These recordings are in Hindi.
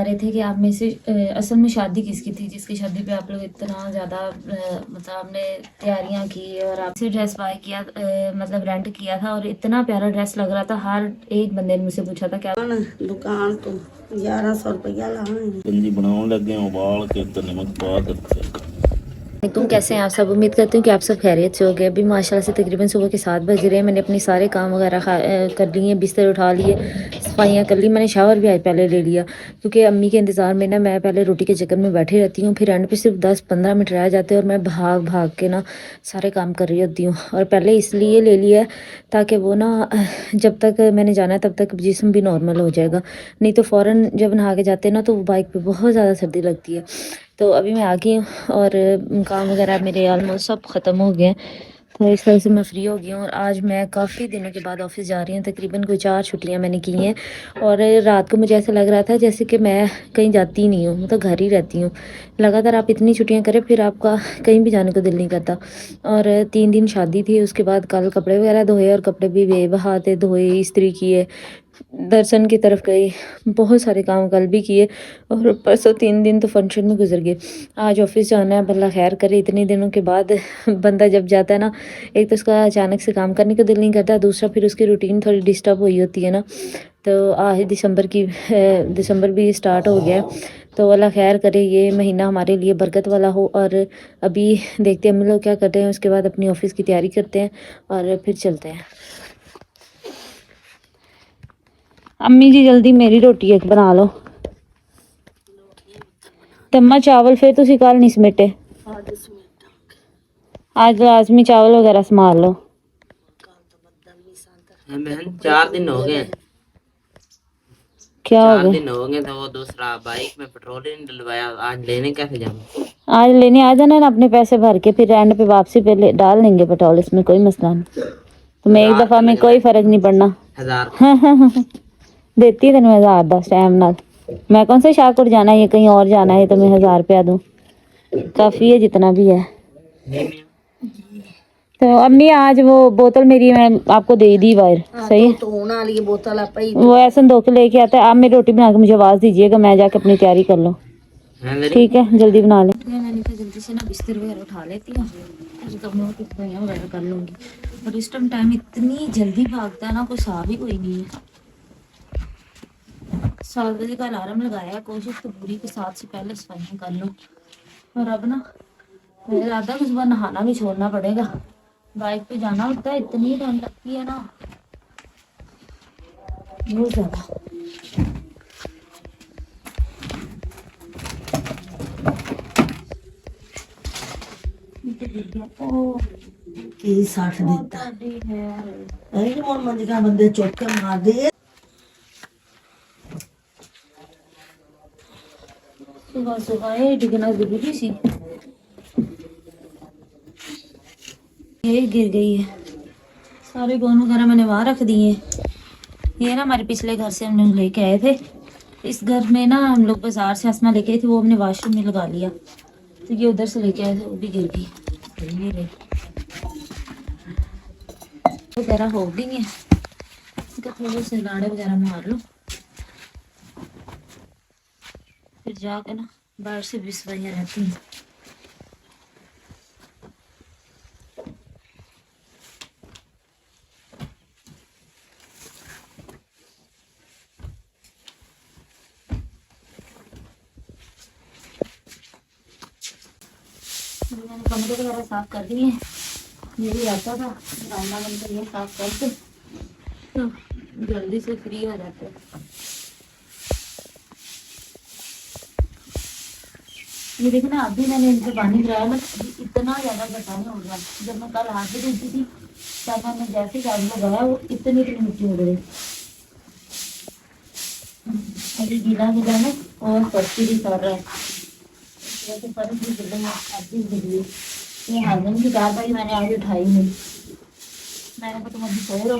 रहे थे कि आप में से असल में शादी किसकी थी जिसकी शादी पे आप लोग इतना ज़्यादा मतलब आपने तैयारियां की और आपसे ड्रेस बाय किया, मतलब रेंट किया था और इतना प्यारा ड्रेस लग रहा था। हर एक बंदे ने मुझसे पूछा था क्या दुकान तो 1100 रुपया लाए गंजी बनाने लगे उबाल के तो नमक पा कर। तुम कैसे हैं आप सब। उम्मीद करती हूँ कि आप सब खैरियत से हो गए। अभी माशाल्लाह से तकरीबन सुबह के 7 बज रहे हैं। मैंने अपने सारे काम वगैरह कर लिए, बिस्तर उठा लिए, सफाइयाँ कर ली। मैंने शावर भी आज पहले ले लिया क्योंकि अम्मी के इंतज़ार में ना मैं पहले रोटी के चक्कर में बैठी रहती हूँ, फिर एंड पे सिर्फ 10-15 मिनट रह जाते हैं और मैं भाग भाग के ना सारे काम कर रही होती हूँ। और पहले इसलिए ले लिया है ताकि वो ना जब तक मैंने जाना है तब तक जिस्म भी नॉर्मल हो जाएगा, नहीं तो फ़ौरन जब नहा के जाते हैं ना तो बाइक पर बहुत ज़्यादा सर्दी लगती है। तो अभी मैं आ गई हूँ और काम वगैरह मेरे ऑलमोस्ट सब ख़त्म हो गए हैं, तो इस तरह से मैं फ्री हो गई हूँ। और आज मैं काफ़ी दिनों के बाद ऑफिस जा रही हूँ, तकरीबन कोई 4 छुट्टियाँ मैंने की हैं। और रात को मुझे ऐसा लग रहा था जैसे कि मैं कहीं जाती ही नहीं हूँ, मतलब घर ही रहती हूँ। लगातार आप इतनी छुट्टियाँ करें फिर आपका कहीं भी जाने को दिल नहीं करता। और 3 दिन शादी थी, उसके बाद कल कपड़े वगैरह धोए और कपड़े भी बेबहाते धोए, इस्त्री किए, दर्शन की तरफ गई, बहुत सारे काम कल भी किए और परसों 3 दिन तो फंक्शन में गुजर गए। आज ऑफिस जाना है, भला खैर करे। इतने दिनों के बाद बंदा जब जाता है ना, एक तो उसका अचानक से काम करने को दिल नहीं करता, दूसरा फिर उसकी रूटीन थोड़ी डिस्टर्ब हुई होती है ना। तो आज दिसंबर भी स्टार्ट हो गया, तो अल्लाह खैर करे, ये महीना हमारे लिए बरकत वाला हो। और अभी देखते हैं हम लोग क्या करते हैं, उसके बाद अपनी ऑफिस की तैयारी करते हैं और फिर चलते हैं। अम्मी जी जल्दी मेरी रोटी एक बना लो। तम्मा चावल फिर तुसी कल नहीं समेटे, आज लाजमी चावल वगैरह संभाल लो। बहन 4 दिन हो गए, क्या हो 4 गया? दिन हो गए, तो वो दूसरा बाइक में पेट्रोल ही नहीं डलवाया। आज लेने कैसे जाऊँ? आज लेने आ जाना ना अपने पैसे भर के, फिर एंड पे वापसी पे डाल देंगे पेट्रोल, इसमें कोई मसला नहीं। तुम्हें एक दफ़ा में कोई फ़र्क नहीं पड़ना। 1000 देती तेन 1000 दस टाइम नाल। मैं कौन सा शाहपुर जाना है, ये कहीं और जाना है तो मैं 1000 रुपया दूँ, काफ़ी है जितना भी है। तो अम्मी आज वो बोतल मेरी मैं आपको दे दी बाहर, सही है? तो होना वाली बोतल है वो ऐसा धो के लेके आता है। आप मेरी रोटी बना के मुझे आवाज़ दीजिएगा, मैं जाके अपनी तैयारी कर लूँ, ठीक है? जल्दी बना लें। मैंने कहा जल्दी से ना बिस्तर वगैरह उठा लेती हूँ, कमरों की सफाइयाँ वगैरह कर लूँगी। और इस टाइम इतनी जल्दी भागता है ना, कोई साहब ही कोई नहीं है। 7 बजे का अलार्म लगाया, कोशिश तो पूरी के 7 से पहले सफाइयाँ कर लो। और अब ना मेरा इरादा है, इस बार नहाना भी छोड़ना पड़ेगा, बाइक पे जाना होता है, इतनी ठंड लगती है ना बहुत ज़्यादा। की 60 देता है मोर मंजिका बंदे चौक के मार दे। सुबह सुबह ये डिगना जरूरी सी, ये गिर गई है। सारे गोन वगैरह मैंने वहाँ रख दिए। ये ना हमारे पिछले घर से हमने लेके आए थे, इस घर में ना हम लोग बाजार से आसमा लेके आए थे, वो हमने वॉशरूम में लगा लिया, तो ये उधर से लेके आए थे, वो भी गिर गई। ये रही वगैरह हो गई है, इसका थोड़े से लाड़े वगैरह मार लो, फिर जाके ना बाहर से भी सफाइयाँ रहती हैं। मैंने कमरे वगैरह साफ कर दिए हैं, मेरी आता था रायना बनकर ये साफ करके तो जल्दी से फ्री हो जाते हैं। ये देखना अभी मैंने इनसे पानी गिराया ना, इतना ज़्यादा गटाने हो गया। जब मैं कल हाथ भी धोती थी तब मैंने जैसे झाड़ू लगाया वो इतनी मिट्टी हो गई। अभी गीला गीला ना और पत्ती भी कर रहा है, वैसे फर्क भी गिर रहा है, आधी गिर गई। ये हाजन की कार भाई मैंने आज उठाई नहीं, मैंने कहा तुम अभी सो रहो,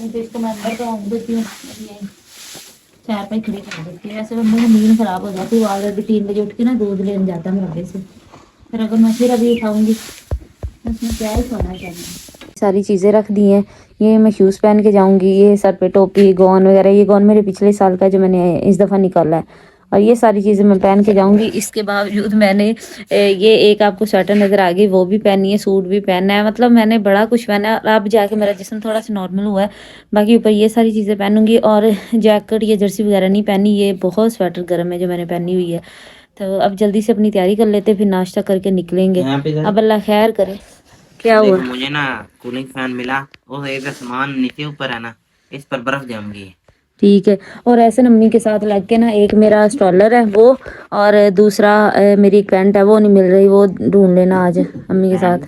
तो इसको मैं अंदर का देती हूँ, चार पाई खड़ी कर देती है। ऐसे मेरी नींद खराब हो जाती है, वो ऑलरेडी 3 बजे उठ के ना दूध लेने जाता है मेरे से, फिर अगर मैं फिर अभी उठाऊंगी तो उसमें क्या ही सोना चाहिए। सारी चीज़ें रख दी हैं, ये मैं शूज़ पहन के जाऊँगी, ये सर पे टोपी, गॉन वगैरह। ये गॉन मेरे पिछले साल का जो मैंने इस दफ़ा निकाला है, और ये सारी चीज़ें मैं पहन के जाऊँगी। इसके बावजूद मैंने ये एक आपको स्वेटर नज़र आ गई, वो भी पहनी है, सूट भी पहना है, मतलब मैंने बड़ा कुछ पहना है। और अब जाके मेरा जिस्म थोड़ा सा नॉर्मल हुआ है, बाकी ऊपर ये सारी चीज़ें पहनूंगी। और जैकेट या जर्सी वगैरह नहीं पहनी, ये बहुत स्वेटर गर्म है जो मैंने पहनी हुई है। तो अब जल्दी से अपनी तैयारी कर लेते, फिर नाश्ता करके निकलेंगे। यहाँ पे अब अल्लाह खैर करे। क्या देखो, हुआ? मुझे ना कूलिंग फैन मिला, वो एक सामान नीचे ऊपर है ना, इस पर बर्फ जम गई है। ठीक है। और ऐसे अम्मी के साथ लग के ना, एक मेरा स्ट्रॉलर है वो, और दूसरा मेरी एक पैंट है, वो नहीं मिल रही, वो ढूंढ लेना आज अम्मी के साथ।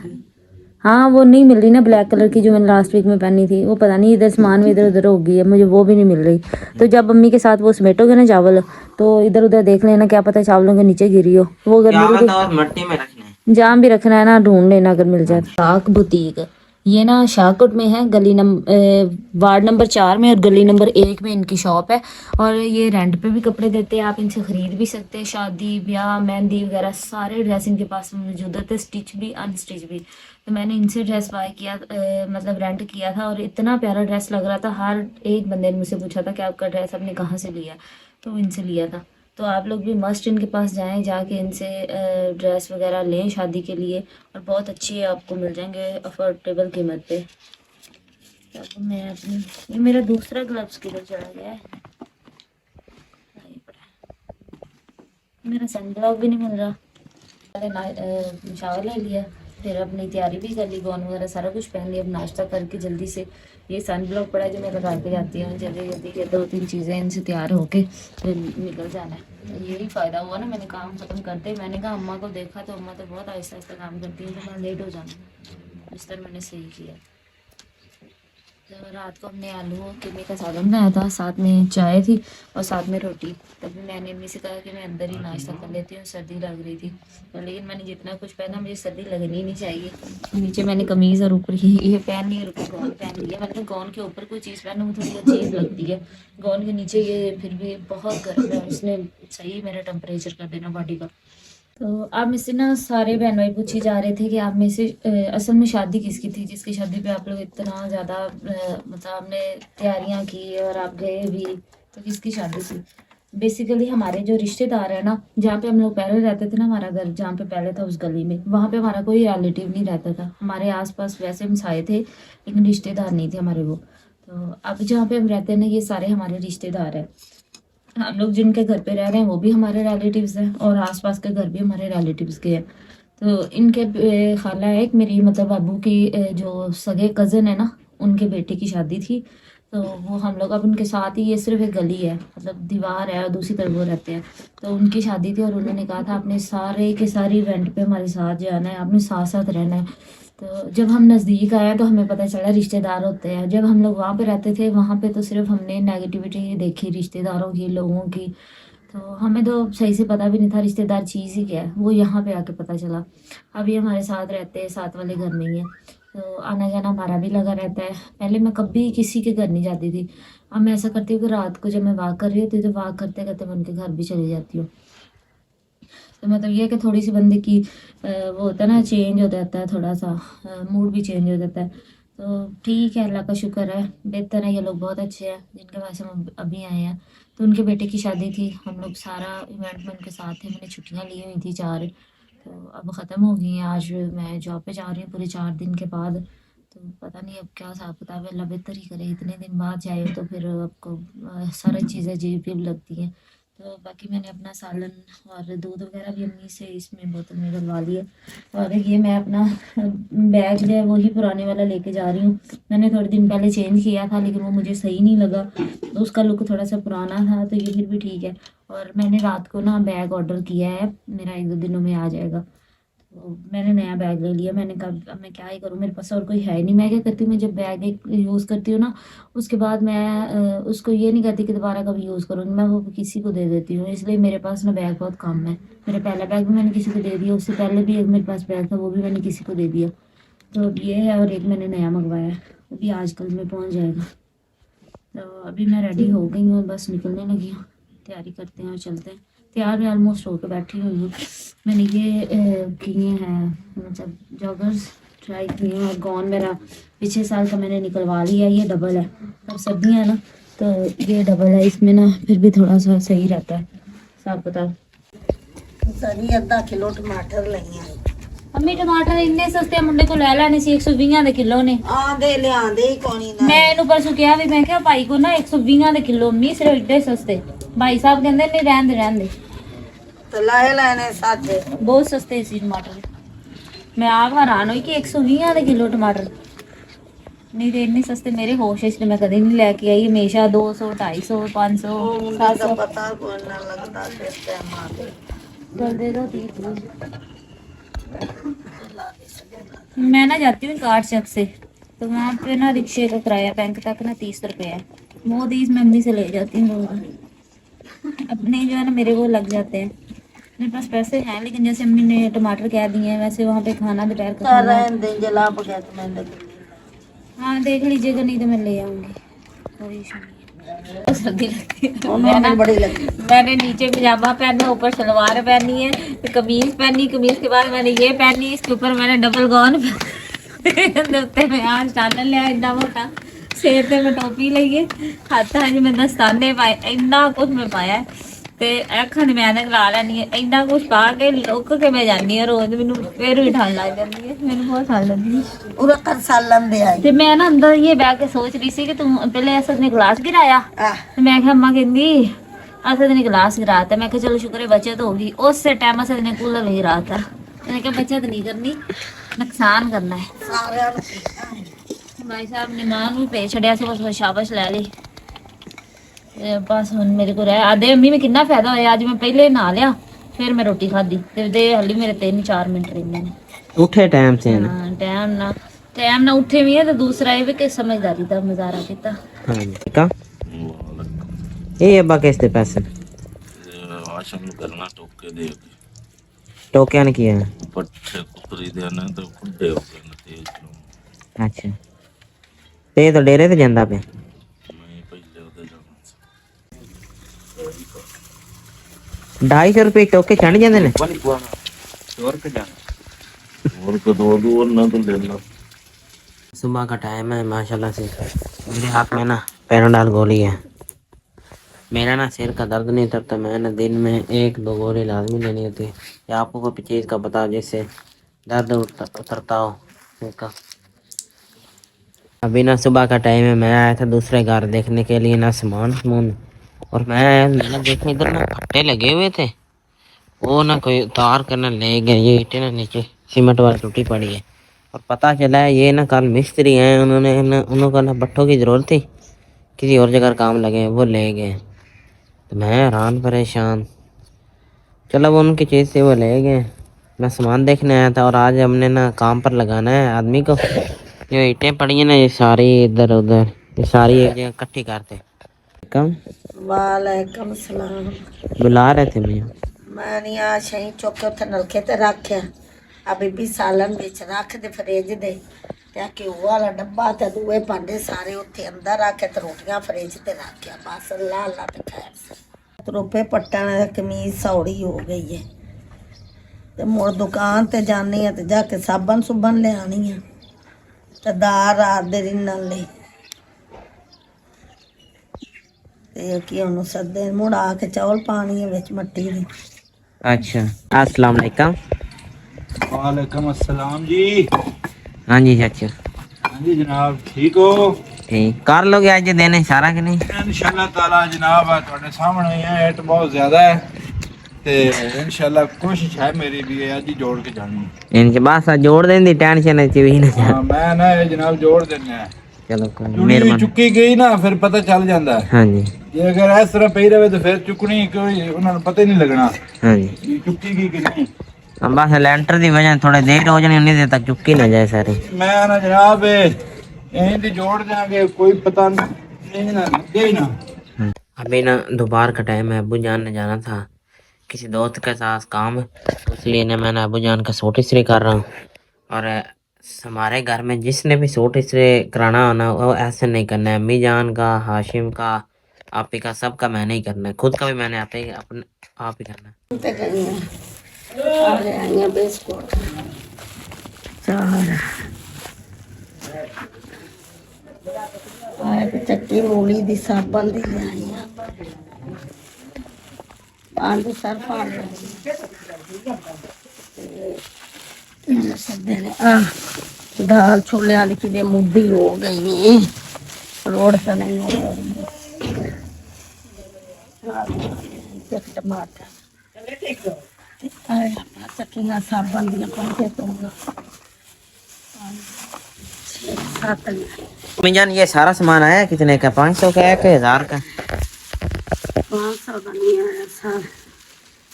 हाँ, वो नहीं मिल रही ना, ब्लैक कलर की जो मैंने लास्ट वीक में पहनी थी, वो पता नहीं इधर सामान में इधर उधर हो गई है, मुझे वो भी नहीं मिल रही। तो जब अम्मी के साथ वो समेटोगे ना चावल, तो इधर उधर देख लेना, क्या पता चावलों के नीचे गिरी हो वो, अगर मिल गई। और मिट्टी में रखना है। जहाँ भी रखना है ना, ढूंढ लेना अगर मिल जाए। शाक बुटीक, ये ना शाहकोट में है, वार्ड नंबर 4 में और गली नंबर 1 में इनकी शॉप है। और ये रेंट पे भी कपड़े देते हैं, आप इनसे ख़रीद भी सकते हैं। शादी ब्याह मेहंदी वगैरह सारे ड्रेस इनके पास मौजूद होते, स्टिच भी अनस्टिच भी। तो मैंने इनसे ड्रेस बाय किया, मतलब रेंट किया था, और इतना प्यारा ड्रेस लग रहा था। हर एक बंदे ने मुझसे पूछा था कि आपका ड्रेस आपने कहाँ से लिया, तो इनसे लिया था। तो आप लोग भी मस्ट इनके पास जाएं, जाके इनसे ड्रेस वगैरह लें शादी के लिए, और बहुत अच्छी आपको मिल जाएंगे अफोर्डेबल कीमत पे। अब मैं अपनी, ये मेरा दूसरा ग्लव्स किधर चला गया है, नहीं पड़ा। मेरा सनब्लॉक भी नहीं मिल रहा। पहले शावर ले लिया, फिर अपनी तैयारी भी कर ली, गॉन वगैरह सारा कुछ पहन लिया। अब नाश्ता करके जल्दी से, ये सन ब्लॉक पड़ा है जो मैं लगा के जाती हूँ, जल्दी जल्दी ये 2-3 चीज़ें इनसे तैयार होके फिर निकल जाना है। यही फ़ायदा हुआ ना, मैंने काम ख़त्म करते, मैंने कहा अम्मा को देखा तो अम्मा तो बहुत आहिस्ता आहिस्ता काम करती है, तो मैं लेट हो जाना, इस तरह मैंने सही किया। तो रात को हमने आलू और कीमे का सालन बनाया था, साथ में चाय थी और साथ में रोटी। तभी मैंने अम्मी से कहा कि मैं अंदर ही नाश्ता कर लेती हूँ, सर्दी लग रही थी। तो लेकिन मैंने जितना कुछ पहना, मुझे सर्दी लगनी नहीं चाहिए। नीचे मैंने कमीज़ और ऊपर ये पहन ली और ऊपर गॉन पहन लिया। मैंने कहा गॉन के ऊपर कोई चीज़ पहनूँ थोड़ी अजीब लगती है, गॉन के नीचे ये फिर भी बहुत गर्म है, उसने सही मेरा टेम्परेचर कर देना बॉडी का। तो आप में से ना सारे बहन भाई पूछे जा रहे थे कि आप में से असल में शादी किसकी थी, जिसकी शादी पे आप लोग इतना ज़्यादा मतलब आपने तैयारियां की और आप गए भी, तो किसकी शादी थी। बेसिकली हमारे जो रिश्तेदार है ना, जहाँ पे हम लोग पहले रहते थे ना, हमारा घर जहाँ पे पहले था उस गली में, वहाँ पे हमारा कोई रिलेटिव नहीं रहता था। हमारे आसपास वैसे हमसाए थे, लेकिन रिश्तेदार नहीं थे हमारे वो। तो अब जहाँ पे हम रहते हैं ना, ये सारे हमारे रिश्तेदार हैं। हम लोग जिनके घर पे रह रहे हैं वो भी हमारे रिलेटिव्स हैं, और आसपास के घर भी हमारे रिलेटिव्स के हैं। तो इनके खाला है एक मेरी, मतलब अबू की जो सगे कज़न है ना, उनके बेटे की शादी थी। तो वो हम लोग अब उनके साथ ही, ये सिर्फ एक गली है, मतलब दीवार है और दूसरी तरफ वो रहते हैं। तो उनकी शादी थी और उन्होंने कहा था आपने सारे के सारे इवेंट पे हमारे साथ जाना है, आपने साथ साथ रहना है। तो जब हम नज़दीक आए तो हमें पता चला रिश्तेदार होते हैं। जब हम लोग वहाँ पे रहते थे, वहाँ पे तो सिर्फ हमने नेगेटिविटी देखी रिश्तेदारों की, लोगों की। तो हमें तो सही से पता भी नहीं था रिश्तेदार चीज़ ही क्या है, वो यहाँ पे आके पता चला। अभी हमारे साथ रहते हैं, साथ वाले घर में ही है, तो आना जाना हमारा भी लगा रहता है। पहले मैं कभी किसी के घर नहीं जाती थी, अब मैं ऐसा करती हूँ कि रात को जब मैं वॉक कर रही होती हूँ तो वॉक करते करते मैं उनके घर भी चली जाती हूँ। तो मतलब ये है कि थोड़ी सी बंदे की वो होता है ना, चेंज हो जाता है, थोड़ा सा मूड भी चेंज हो जाता है। तो ठीक है, अल्लाह का शुक्र है, बेहतर है। ये लोग बहुत अच्छे हैं जिनके पास हम अभी आए हैं। तो उनके बेटे की शादी थी, हम लोग सारा इवेंट में उनके साथ थे। मैंने छुट्टियाँ ली हुई थी 4, तो अब ख़त्म हो गई हैं। आज मैं जॉब पे जा रही हूँ पूरे 4 दिन के बाद। तो पता नहीं अब क्या हिसाब किताब है, अल्लाह बेहतर ही करे। इतने दिन बाद जाए तो फिर आपको सारी चीज़ें अजीब लगती हैं। तो बाकी मैंने अपना सालन और दूध वगैरह भी अम्मी से इसमें बोतल में डलवा लिया। और ये मैं अपना बैग जो है वही पुराने वाला लेके जा रही हूँ। मैंने थोड़े दिन पहले चेंज किया था, लेकिन वो मुझे सही नहीं लगा, तो उसका लुक थोड़ा सा पुराना था। तो ये फिर भी ठीक है। और मैंने रात को ना बैग ऑर्डर किया है, मेरा 1-2 दिनों में आ जाएगा। तो मैंने नया बैग ले लिया। मैंने कहा अब मैं क्या ही करूँ, मेरे पास और कोई है नहीं। मैं क्या करती हूँ, मैं जब बैग एक यूज़ करती हूँ ना, उसके बाद मैं उसको ये नहीं कहती कि दोबारा कभी यूज़ करूँगी, मैं वो किसी को दे देती हूँ। इसलिए मेरे पास ना बैग बहुत कम है। मेरा पहला बैग भी मैंने किसी को दे दिया, उससे पहले भी एक मेरे पास बैग था, वो भी मैंने किसी को दे दिया। तो अब ये है, और एक मैंने नया मंगवाया है, वो भी आज कल में पहुँच जाएगा। तो अभी मैं रेडी हो गई हूँ, बस निकलने लगी हूँ। तैयारी करते हैं और चलते हैं। तैयार मैं ऑलमोस्ट होकर बैठी हुई हूँ। मैंने ये किए हैं, मतलब जॉगर्स ट्राई की है। और गाउन मेरा पिछले साल का मैंने निकलवा लिया, ये डबल है। अब सर्दियाँ है ना तो ये डबल है, इसमें ना फिर भी थोड़ा सा सही रहता है। साफ बता सारी अद्धा किलो टमाटर लईਆਂ अम्मी टमाटर इन्ने सस्ते मुंडे को ले लेने सी 120 ਦੇ ਕਿਲੋ ਨੇ। ਆਂਦੇ ਲਿਆਂਦੇ ਹੀ ਕੋਣੀ ਨਾ ਮੈਂ ਇਹਨੂੰ ਪਰਸੋਂ ਕਿਹਾ ਵੀ, ਮੈਂ ਕਿਹਾ ਭਾਈ ਕੋ ਨਾ 120 ਦੇ ਕਿਲੋ ਅਮੀ ਸਿਰਫ ਇੱਡੇ ਸਸਤੇ। ਭਾਈ ਸਾਹਿਬ ਕਹਿੰਦੇ ਨਹੀਂ ਰਹਿਣ ਦੇ ਤੇ ਲਾਏ ਲੈਣੇ ਸਾਜੇ ਬਹੁਤ ਸਸਤੇ ਸੀ ਟਮਾਟਰ। ਮੈਂ ਆਪ ਹੈਰਾਨ ਹੋਈ ਕਿ 120 ਦੇ ਕਿਲੋ ਟਮਾਟਰ, ਨਹੀਂ ਤੇ ਇੰਨੇ ਸਸਤੇ ਮੇਰੇ ਹੋਸ਼ ਇਸ ਲਈ ਮੈਂ ਕਦੇ ਨਹੀਂ ਲੈ ਕੇ ਆਈ। ਹਮੇਸ਼ਾ 200 250 500 700 ਪਤਾ ਕੋਈ ਨਾ ਲੱਗਦਾ ਤੇ ਟਾਈਮ ਆ ਦੇ चल दे दो 30। मैं ना जाती हूँ कार्ड चक से, तो वहाँ पे ना रिक्शे का किराया बैंक तक ना 30 रुपये है। वो 30 मैं अम्मी से ले जाती हूँ रोज। अपने जो है ना मेरे वो लग जाते हैं। मेरे पास पैसे हैं, लेकिन जैसे अम्मी ने टमाटर कह दिए हैं वैसे वहाँ पे खाना दोपहर का खाना। जला बगैर मैं हाँ देख लीजिएगा, नहीं तो मैं ले आऊँगी। कोई इशू नहीं है। सर्दी लगती है ਉਹਨਾਂ ਨੂੰ ਬੜੀ ਲੱਗੀ मैंने नीचे पजामा पहना, ऊपर सलवार पहनी है, फिर कमीज पहनी, कमीज के बाद मैंने ये पहनी, इसके ऊपर मैंने डबल गाउन उत्ते में आज चादर लिया इतना मोटा, सिर ते मैं टोपी ली है, हाथां च मैं दस्ताने पाए, इन्ना कुछ मैं पाया है। ते अखां च मैं ला लैनी है, इन्ना कुछ पा के लुक के मैं जानी है रोज। मैनू फिर भी ठंड लग जाती है, मैनू बहुत ठंड लगती है। ਉਹਦਾ ਕਰ ਸਾਲਨ ਦੇ ਆਈ ते मैं ना अंदर ये बैठ के सोच रही सी कि तुम पहले असद ने गिलास गिराया, ਆਹ ਤੇ ਮੈਂ ਕਿਹਾ अम्मा कहती असद ने गिलास गिराता। मैं कहा चलो शुक्र है बचत होगी। उस टाइम असद ने कूलर भी गिराता। मैंने कहा बचत नहीं करनी, नुकसान करना है। ਸਾਰਿਆਂ ਨੂੰ ਕੀਤਾ ਹੈ। भाई साहब ने मां भी भेज छड़िया से, बस शाबाश ले ली। ते बस हुन मेरे को रह आधे अम्मी में कितना फायदा होया। आज मैं पहले नहा लिया, फिर मैं रोटी खाधी ते दे हली मेरे 3-4 मिनट रहंदे ने। उठे टाइम से ना। हाँ टाइम ना उठे भी है, तो दूसरा ये भी कि समझदारी का मुजाहरा किया। हाँ जी का ये अब्बा किसते पैसे ਆਸ਼ਮ ਨੂੰ ਕਰਨਾ ਟੋਕੇ ਦੇ ਕੇ टोकिया ने किया है? ਪੱਠੇ ਕੁਤਰੀ ਦੇ ਨੇ ਤੇ ਖੁੱਡੇ ਹੋ ਗਏ ਨੇ ਤੇਜ਼ ਨੂੰ अच्छा ते तो डेरे ते जांदा पे ਮੈਂ ਪਹਿਲੇ ਉਹਦੇ ਜਾਣਾ 250 रुपए टोके चढ़ जाते ने। ਹੋਰ ਕਦੋਂ ਦੂਰ ਨਾ ਤੋਂ ਲੈਣਾ सुबह का टाइम है माशाल्लाह से। मेरे हाथ में ना पैराडॉल गोली है। मेरा ना सिर का दर्द नहीं उतरता, मैं ना दिन में 1-2 गोली लाजमी लेनी होती है। या आपको कोई चीज़ का पता जिससे दर्द उतरता हो सिर का। अभी ना सुबह का टाइम है, मैं आया था दूसरे घर देखने के लिए ना सामान, और मैंने देखा इधर ना फट्टे लगे हुए थे। वो ना कोई उतार कर ना ले गए, ये ईंटें ना नीचे सीमेंट वाली टूटी पड़ी है। और पता चला है ये ना कल मिस्त्री हैं, उनको ना भट्ठों की ज़रूरत थी, किसी और जगह काम लगे हैं, वो ले गए। तो मैं हैरान परेशान। चलो वो उनकी चीज़ से वो ले गए, मैं सामान देखने आया था। और आज हमने ना काम पर लगाना है आदमी को। जो ईंटें पड़ी हैं ना ये सारी इधर उधर, ये सारी एक जगह इकट्ठी करते। कम ਵਾਲੇਕਮ ਸਲਾਮ बुला रहे थे मैं। ਮੈਂ ਨਹੀਂ ਆ ਸ਼ਈ ਚੁੱਕ ਕੇ ਉੱਥੇ ਨਲਕੇ ਤੇ ਰੱਖਿਆ ਆ ਬੀਬੀ ਸਾਲਨ ਵਿੱਚ ਰੱਖ ਦੇ ਫਰਿੱਜ ਦੇ ਤੇ ਆ ਘਿਓ ਵਾਲਾ ਡੱਬਾ ਤੇ ਦੂਏ ਭਾਂਡੇ ਸਾਰੇ ਉੱਥੇ ਅੰਦਰ ਰੱਖ ਕੇ ਤੇ ਰੋਟੀਆਂ ਫਰਿੱਜ ਤੇ ਰੱਖਿਆ। ਬਸ ਲਾ ਲਾ ਤੇ ਖੈਰ ਰੁਪਏ ਪੱਟਾਂ ਦੀ ਕਮੀਜ਼ ਸੌੜੀ ਹੋ ਗਈ ਹੈ ਤੇ ਮੁੜ ਦੁਕਾਨ ਤੇ ਜਾਣੀ ਆ ਤੇ ਜਾ ਕੇ ਸਾਬਣ ਸੁਬਣ ਲਿਆਣੀ ਆ ਤੇ ਦਾਲ ਰਾਤ ਦੇ ਰਿੰਨਣ ਲਈ ਤੇ ਕੀ ਉਹਨੂੰ ਸੱਦੇ ਮੁੜ ਆ ਕੇ ਚੌਲ ਪਾਣੀ ਹੈ ਵਿੱਚ ਮੱਟੀ ਦੀ। अच्छा अस्सलाम वालेकुम। वालेकुम अस्सलाम जी। हाँ जी चाचा हाँ जी जनाब ठीक हो? ठीक कर लोगे आज देने सारा कि नहीं? इंशाल्लाह ताला जनाब थोड़े सामने ही है। हिट बहुत ज्यादा है ते इंशाल्लाह कोशिश है मेरी भी आज ही जोड़ के जानी। इनके बस जोड़ देंदी टेंशन है भी ना। हाँ मैं ना ये जनाब जोड़ देना है। चलो कोई चुनी मेहरबानी। चुकी गई ना फिर पता चल जाता है। हाँ जी ये अगर इस तरह पई रहे तो फिर चुकनी कोई उन्हें पता ही नहीं लगना हाँ जी। कि चुकी गई कि नहीं। हम बस लेंटर की वजह थोड़े देर हो जानी, उन्हीं देर तक चुकी ना जाए सारी। मैं ना जनाब यहीं से जोड़ देंगे कोई पता नहीं ना लगे ही ना। अभी ना दोपहर का टाइम है, अबू जान ने जाना था किसी दोस्त के साथ काम, इसलिए ना मैंने अबू जान का सूट इस्त्री कर रहा हूँ। और हमारे घर में जिसने भी सूट इस्त्री कराना होना वो ऐसे नहीं करना है। अम्मी जान का, हाशिम का, आप ही का, सबका मैंने ही करना है। खुद का भी मैंने आप ही करना है। ਤੇ ਗਈਆਂ ਆ ਰਹੇ ਆਈਆਂ ਬਿਸਕੁਟ ਚਾਹ ਚੱਕੀ ਮੂਲੀ ਦੀ ਸਾਬਣ ਦੀ ਲਿਆਈ ਆ ਪੰਜ ਸਰਫ ਆ दाल छोले वाली की मुद्दी हो गई रोड पे नहीं हो टमाटर चक्कियां साबन दिया पंखे तो अम्मी जान ये सारा सामान आया कितने का 500 का है कि 1000 का 500 का नहीं आया सर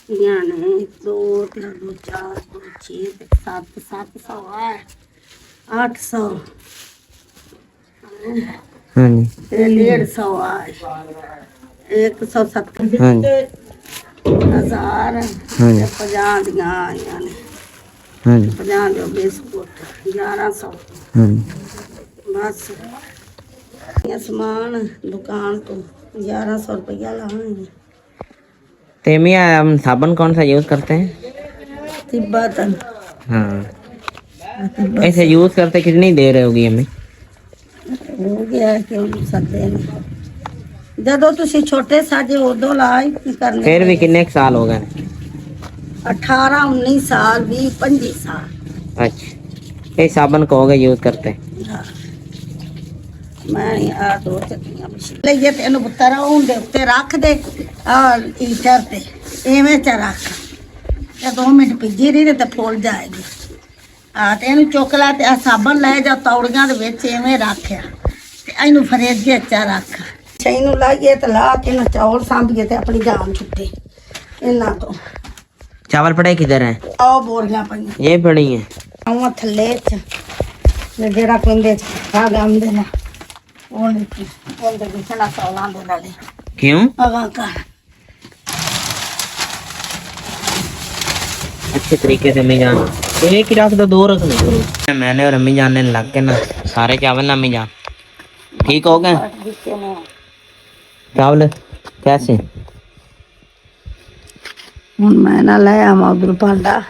ने 2 3 2 4 2 6 7 700 है 800 हाँ जी 150 है 170 हाँ जी 1000 हाँ जी 50 दियां आईयां ने हाँ जी 50 जो बिस्कुट 1100 हाँ जी बस ये सामान दुकान तो 1100 रुपया लाएंगे तेमिया हम साबुन कौन सा यूज करते हैं तिब्बतन हाँ ऐसे यूज करते कितनी देर होगी हमें हो गया क्यों सकते हैं ਜਦੋਂ ਤੁਸੀਂ ਛੋਟੇ ਸਾਜੇ ਉਦੋਂ ਲਾਈ ਕੀ ਕਰਨੇ फिर भी कितने साल हो गए 18 19 ਸਾਲ 20 25 ਸਾਲ अच्छा ये साबुन को हो गए यूज करते हैं ਮੈਂ ਆ ਦੋ ਚੱਕੀਆਂ ਮਸ਼ੀਨ ਲਈਏ ਤੇ ਇਹਨੂੰ ਪੁੱਤਰ ਉਹਦੇ ਉੱਤੇ ਰੱਖ ਦੇ ਆ ਹੀਟਰ ਤੇ ਐਵੇਂ ਚ ਰੱਖ ਤੇ 2 ਮਿੰਟ ਭਿੱਜੀ ਰਹੀ ਤੇ ਫੁੱਲ ਜਾਏਗੀ ਆ ਤੇ ਇਹਨੂੰ ਚੁੱਕ ਲਾ ਤੇ ਆ ਸਾਬਣ ਲੈ ਜਾ ਤੌੜੀਆਂ ਦੇ ਵਿੱਚ ਐਵੇਂ ਰੱਖਿਆ ਤੇ ਇਹਨੂੰ ਫਰਿੱਜ ਵਿੱਚ ਰੱਖ ਛੇ ਨੂੰ ਲਾਈਏ ਤੇ ਲਾ ਕੇ ਨਾ ਚੌਲ ਸਾਂਭੀਏ ਤੇ ਆਪਣੀ ਜਾਨ ਛੁੱਟੇ ਇਹਨਾਂ ਤੋਂ चावल पड़े किधर हैं ਆਓ ਬੋਰੀਆਂ ਪਈਆਂ ये पड़ी हैं ਆਉਂ ਥੱਲੇ ਚ ਜਿਹੜਾ ਕਹਿੰਦੇ ਖਾ ਗਾਂਦੇ ਨਾ ਉਹ ਨਹੀਂ ਉਹਦੇ ਵਿੱਚ ਨਾ ਸੌਲਾਂ ਦੇ ਨਾਲੇ क्यों ਅਗਾਂ ਕਰ अच्छे तरीके से अम्मी जान एक ही रख दो 2 रख दो मैंने और अम्मी जान ने लग के ना सारे चावल ना अम्मी जान ठीक हो गए चावल कैसे ਹੁਣ ਮੈਂ ਨਾ ਲੈ ਆਵਾਂ ਉਧਰ ਭਾਂਡਾ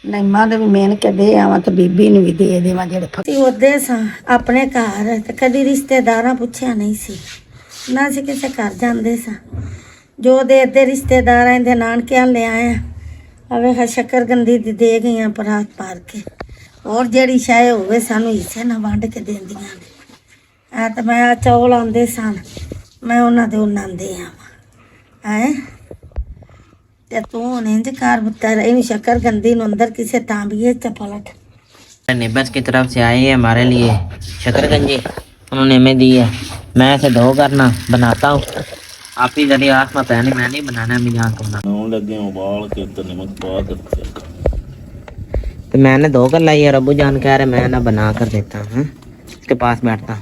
ਨਹੀਂ ਮਾਂ ਦੇ ਵੀ ਮੇਨ ਕੇ ਦੇ ਆਵਾਂ ਤੇ ਬੀਬੀ ਨੂੰ ਵੀ ਦੇ ਦੇਵਾਂ ਜਿਹੜੇ ਫੱਕੀ ਉਹਦੇ ਸਾਂ ਆਪਣੇ ਘਰ ਤੇ ਕਦੀ ਰਿਸ਼ਤੇਦਾਰਾਂ ਪੁੱਛਿਆ ਨਹੀਂ ਸੀ ਨਾ ਸੀ ਕਿਸੇ ਘਰ ਜਾਂਦੇ ਸਾਂ ਜੋ ਦੇ ਅੱਧੇ ਰਿਸ਼ਤੇਦਾਰਾਂ ਦੇ ਨਾਨਕਿਆਂ ਲੈ ਆਏ ਆਵੇ ਸ਼ੱਕਰਗੰਦੀ ਦੀ ਦੇ ਗਈਆਂ ਪਰਾਤ ਪਾਰ ਕੇ ਹੋਰ ਜਿਹੜੀ ਸ਼ਾਇ ਹੋਵੇ ਸਾਨੂੰ ਹਿੱਸੇ ਨਾ ਵੰਡ ਕੇ ਦਿੰਦੀਆਂ ਨੇ ਆ ਤਾਂ ਮੈਂ ਆ ਚੌਲ ਆਉਂਦੇ ਸਨ ਮੈਂ ਉਹਨਾਂ ਦੇ ਉਹਨਾਂ ਦੇ ਆਵਾਂ ਹੈ ਤੇ ਤੂੰ ਇੰਜ ਕਰ ਪੁੱਤਰ ਇਹਨੂੰ ਸ਼ੱਕਰਗੰਦੀ ਨੂੰ ਅੰਦਰ ਕਿਸੇ ਤਾਂਬੀਏ ਚ ਪਲਟ नेबर्स की तरफ से आए हैं हमारे लिए शकरगंजी उन्होंने हमें दी है मैं इसे धो करना बनाता हूँ आप ही जरिए आँख में पहने मैं नहीं बनाना अम्मी जान को बनाना नौ लगे उबाल के तो नमक पा कर तो मैंने धो कर लाई है अबू जान कह रहे मैं ना बना कर देता हूँ इसके पास बैठता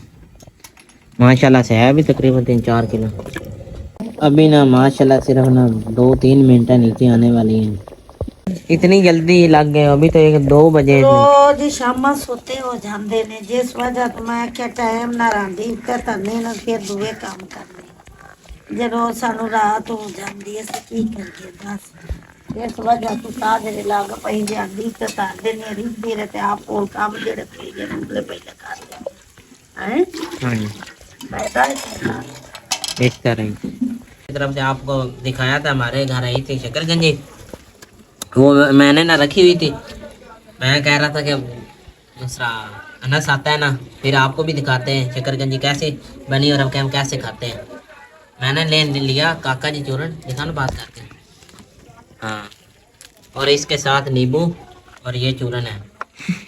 माशाल्लाह से है अभी तकरीबन 3-4 किलो अभी ना माशाल्लाह सिर्फ ना 2-3 मिनट नीचे आने वाली हैं इतनी जल्दी लग गए अभी तो 1-2 बजे रोज शामा सोते हो जाते ने जिस वजह तो मैं क्या टाइम ना रांधी ते तने ना फिर दुए काम करने जदों सानू रात हो जाती है की करिए बस इस वजह तो साजरे लाग पई जांदी ते ताडे ने रिंदी रहते आप और काम जेड़े पे जे मुंगले पहले कर ले हैं हाँ जी बैठा इस तरह की तरफ से आपको दिखाया था हमारे घर आई थी शकरगंजी वो मैंने ना रखी हुई थी मैं कह रहा था कि दूसरा अनस आता है ना फिर आपको भी दिखाते हैं शकरगंजी कैसे बनी और हम कैसे खाते हैं मैंने ले लिया काका जी चूरन दिखाना बात करते हैं हाँ और इसके साथ नींबू और ये चूरन है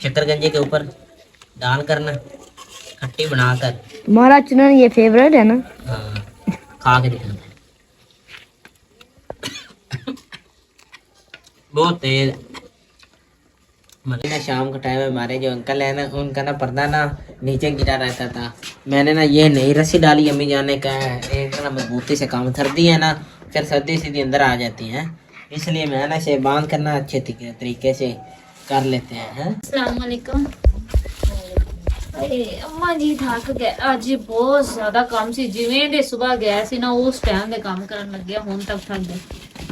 शकरगंजी के ऊपर डाल कर ना खट्टी बनाकर हमारा चूरन ये फेवरेट है ना हाँ खा के दिखाना बहुत तेज महीना शाम का टाइम है हमारे जो अंकल है ना उनका ना पर्दा ना नीचे गिरा रहता था मैंने ना ये नई रस्सी डाली अम्मी जाने का एक ना मजबूती से काम सर्दी है ना फिर सर्दी सीधी अंदर आ जाती है इसलिए मैं ना इसे बांध करना अच्छे तरीके से कर लेते हैं अस्सलाम वालेकुम अम्मा जी थक गए आज बहुत ज्यादा काम सी जिवें दे सुबह गया सी ना उस टाइम दे काम करन लग गया हुन तक थक गए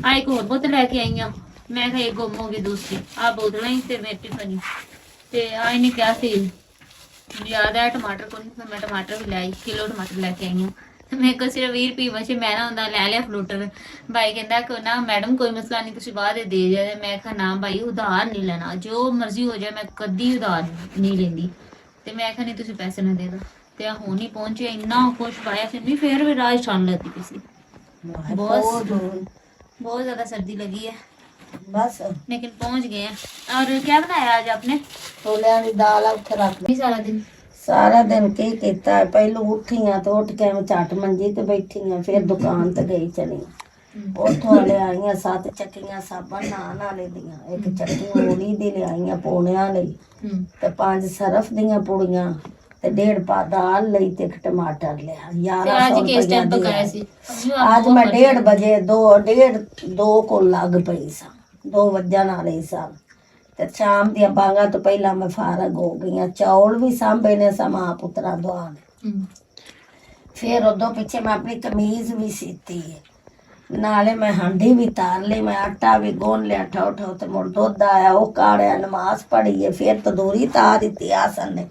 आ एक होर बोतल लेके आई हां मैं कहा एक गुम हो गई दूसरी आ बोतलें ही ते मेरी टिफिन ते आई ने क्या सी मुझे याद है टमाटर को नहीं, मैं टमाटर भी लाई, किलो टमाटर लेके आई हूँ। ਮੇਰੇ ਕੋਲ ਸਿਰਫ 20 ਰੁਪਏ ਬਚੇ, ਮੈਂ ਨਾ ਹੁੰਦਾ ਲੈ ਲਿਆ ਫਲੂਟਰ। ਭਾਈ ਕਹਿੰਦਾ ਕਿ ਨਾ ਮੈਡਮ ਕੋਈ ਮਸਲਾ ਨਹੀਂ, ਤੁਸੀਂ ਬਾਅਦ ਦੇ ਜਾਏ। ਮੈਂ ਕਿਹਾ ਨਾ ਭਾਈ ਉਧਾਰ ਨਹੀਂ ਲੈਣਾ, ਜੋ ਮਰਜ਼ੀ ਹੋ ਜਾਏ ਮੈਂ ਕਦੀ ਉਧਾਰ ਨਹੀਂ ਲੈਂਦੀ। ਤੇ ਮੈਂ ਕਿਹਾ ਨਹੀਂ ਤੁਸੀਂ ਪੈਸੇ ਨਾ ਦੇ ਦਿਓ। ਤੇ ਆ ਹੁਣ ਹੀ ਪਹੁੰਚੇ, ਇੰਨਾ ਖੁਸ਼ ਪਾਇਆ ਸੀ ਨਹੀਂ, ਫਿਰ ਵੀ ਰਾਜ ਠੰਡ ਲੱਗਦੀ ਪਈ ਸੀ। बहुत ज्यादा सर्दी लगी है, बस लेकिन पहुंच गए हैं। और क्या बनाया आज आपने? छोलियां दी दाल उत्थे रख ली। सारा दिन सारा दिन की कीता है, पहलू उठियां तो उठ के मैं झट मंजी ते बैठियां, फिर दुकान ते गई चली। उथों ले आईयां 7 चक्कियां साबन नान वाले दियां, एक चक्की मूली दी ले आईयां पौणियां लई ते 5 सरफ दियां पुड़ियां ते 1.5 पा दाल लई ते एक टमाटर लिया। 1100 रुपया दिया। आज मैं 1:30 बजे 2 को लग पई सा, 2 वजन वाले सा ते शाम दी बांगा तो पहला मैं फारग हो गई। चौल भी सांभे ने समा पुत्रा दुआन। फिर उदों पीछे मैं अपनी कमीज भी सीती है, नाले मैं हांडी भी तार ली, मैं आटा भी गोन लिया ठो ठो ते मुड़ दुध आया वो काढ़िया, नमाज पढ़ी है, फिर तंदूरी तार दी आसन ने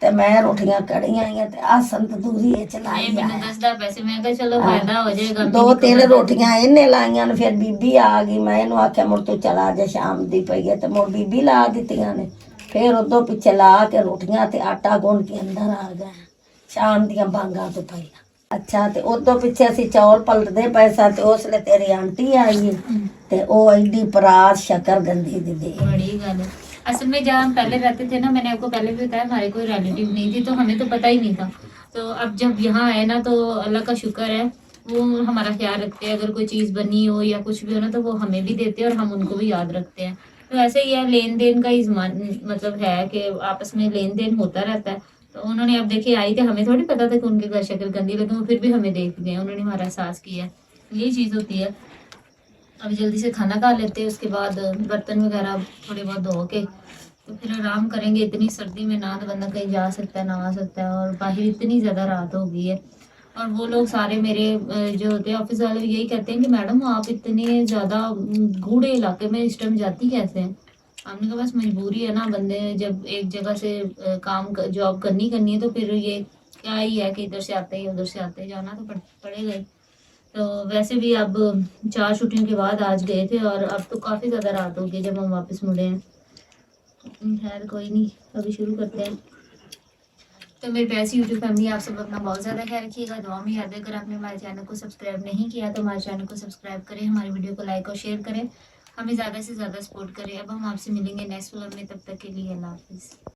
ते मैं रोटियां कड़ियां आईयां ते आसन तंदूरी चलाई। मैंने 10 पैसे मैं कहा चलो फायदा हो जाएगा। 2-3 रोटियां इन्ने लाइयां ने, फिर बीबी आ गई। मैं इन्हू आख्या मुड़ तू चला जा, शाम दी पई है ते मुड़ बीबी ला दित्तियां ने। फिर उदों पिछे ला के रोटियां ते आटा गुन के अंदर आ गए शाम दियां बांगा तो पहला। अच्छा ते उदों पिछे असी चौल पलटदे पैसा ते उसले तेरी आंटी आई है ते ओ एडी परात शक्कर गंदी दी दे। बड़ी गल है। असल में जब हम पहले रहते थे ना, मैंने आपको पहले भी बताया हमारे कोई रिलेटिव नहीं थी, तो हमें तो पता ही नहीं था। तो अब जब यहाँ आए ना तो अल्लाह का शुक्र है, वो हमारा ख्याल रखते हैं। अगर कोई चीज़ बनी हो या कुछ भी हो ना तो वो हमें भी देते हैं और हम उनको भी याद रखते हैं। तो ऐसे ही है, लेन देन का ही मतलब है कि आपस में लेन देन होता रहता है। तो उन्होंने अब देखिए आई थी, हमें थोड़ी पता था कि उनके घर शक्ल गंदी लगे, वो फिर भी हमें देख गए, उन्होंने हमारा एहसास किया। ये चीज़ होती है। अब जल्दी से खाना खा लेते हैं, उसके बाद बर्तन वगैरह थोड़े बहुत धो के तो फिर आराम करेंगे। इतनी सर्दी में ना तो बंदा कहीं जा सकता है ना आ सकता है, और बाहर इतनी ज़्यादा रात हो गई है। और वो लोग सारे मेरे जो होते हैं ऑफिस वाले यही कहते हैं कि मैडम आप इतने ज़्यादा गूढ़े इलाके में इस टाइम जाती कैसे हैं? हमने कहा बस मजबूरी है ना, बंदे जब एक जगह से जॉब करनी है तो फिर ये क्या ही है कि इधर से आते ही उधर से आते ही, जाना तो पड़ेगा ही। तो वैसे भी अब 4 छुट्टियों के बाद आज गए थे और अब तो काफ़ी ज़्यादा रात हो गई जब हम वापस मुड़े हैं। खैर कोई नहीं, अभी शुरू करते हैं। तो मेरी प्यारी यूट्यूब फैमिली, आप सब अपना बहुत ज़्यादा ख्याल रखिएगा, दुआ में याद है। अगर आपने हमारे चैनल को सब्सक्राइब नहीं किया तो हमारे चैनल को सब्सक्राइब करें, हमारी वीडियो को लाइक और शेयर करें, हमें ज़्यादा से ज़्यादा सपोर्ट करें। अब हम आपसे मिलेंगे नेक्स्ट व्लॉग में, तब तक के लिए अल्लाह हाफिज़।